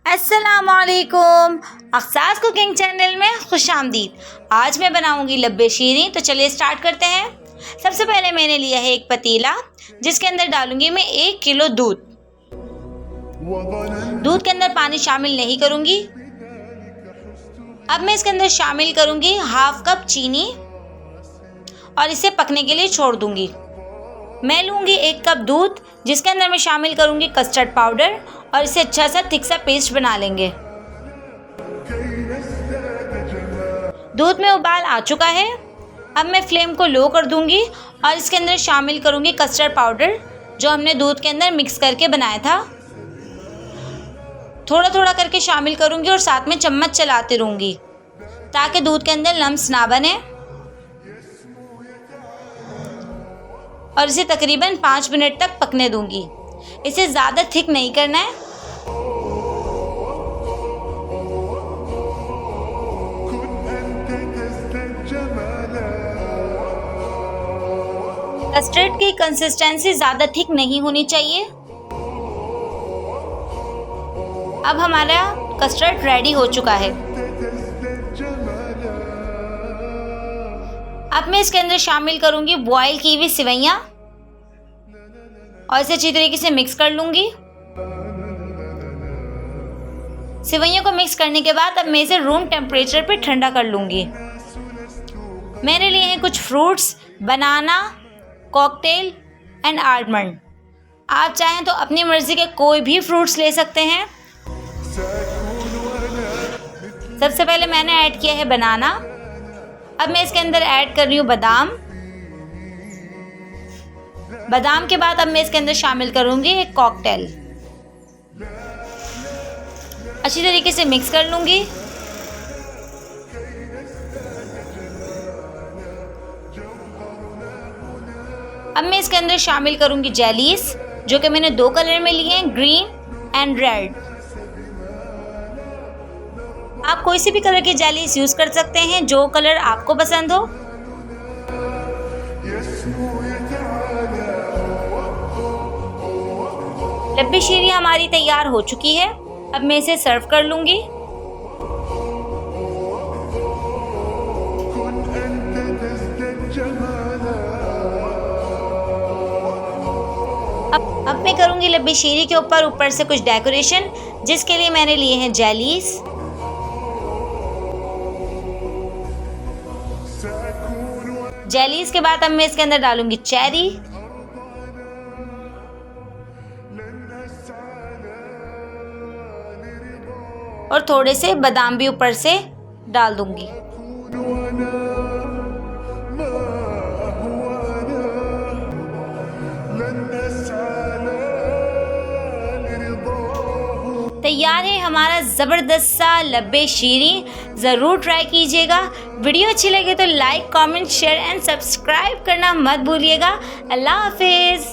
अस्सलामुअलैकुम, अक्सास cooking channel में खुशामदीद। आज मैं बनाऊंगी लब्बे शीरीं। तो चलिए स्टार्ट करते हैं। सबसे पहले मैंने लिया है एक पतीला, जिसके अंदर डालूंगी मैं 1 किलो दूध। दूध के अंदर पानी शामिल नहीं करूंगी। अब मैं इसके अंदर शामिल करूंगी हाफ कप चीनी और इसे पकने के लिए छोड़ दूंगी। मैं लूँगी 1 कप दूध, जिसके अंदर मैं शामिल करूँगी कस्टर्ड पाउडर और इसे अच्छा सा थिक सा पेस्ट बना लेंगे। दूध में उबाल आ चुका है। अब मैं फ्लेम को लो कर दूँगी और इसके अंदर शामिल करूँगी कस्टर्ड पाउडर, जो हमने दूध के अंदर मिक्स करके बनाया था। थोड़ा थोड़ा करके शामिल करूँगी और साथ में चम्मच चलाते रहूँगी ताकि दूध के अंदर लम्स ना बने। और इसे तकरीबन 5 मिनट तक पकने दूंगी। इसे ज़्यादा थिक नहीं करना है। कस्टर्ड की कंसिस्टेंसी ज़्यादा थिक नहीं होनी चाहिए। अब हमारा कस्टर्ड रेडी हो चुका है। अब मैं इसके अंदर शामिल करूंगी बॉयल की हुई सेवइयाँ और इसे अच्छी तरीके से मिक्स कर लूंगी। सेवइयों को मिक्स करने के बाद अब मैं इसे रूम टेम्परेचर पे ठंडा कर लूंगी। मैंने लिए हैं कुछ fruits, banana, cocktail and almond. आप चाहें तो अपनी मर्जी के कोई भी फ्रूट्स ले सकते हैं। सबसे पहले मैंने ऐड किया है बनाना। अब मैं इसके अंदर ऐड कर रही हूँ बादाम। बादाम के बाद अब मैं इसके अंदर शामिल करूँगी एक कॉकटेल। अच्छी तरीके से मिक्स कर लूँगी। अब मैं इसके अंदर शामिल करूँगी जेलीज, जो कि मैंने 2 कलर में लिए हैं, ग्रीन एंड रेड। आप कोई सी भी कलर की जेलीज यूज़ कर सकते हैं, जो कलर आपको पसंद हो। लब्बे शीरीं हमारी तैयार हो चुकी है। अब मैं इसे सर्व कर लूँगी। अब मैं करूँगी लब्बे शीरीं के ऊपर से कुछ डेकोरेशन, जिसके लिए मैंने लिए हैं जेलीज। जेलीज के बाद अब मैं इसके अंदर डालूंगी चेरी और थोड़े से बादाम भी ऊपर से डाल दूंगी। तैयार है हमारा ज़बरदस्त सा लब्बे शीरीं। ज़रूर ट्राई कीजिएगा। वीडियो अच्छी लगे तो like, comment, share and subscribe करना मत भूलिएगा। अल्लाह हाफिज़।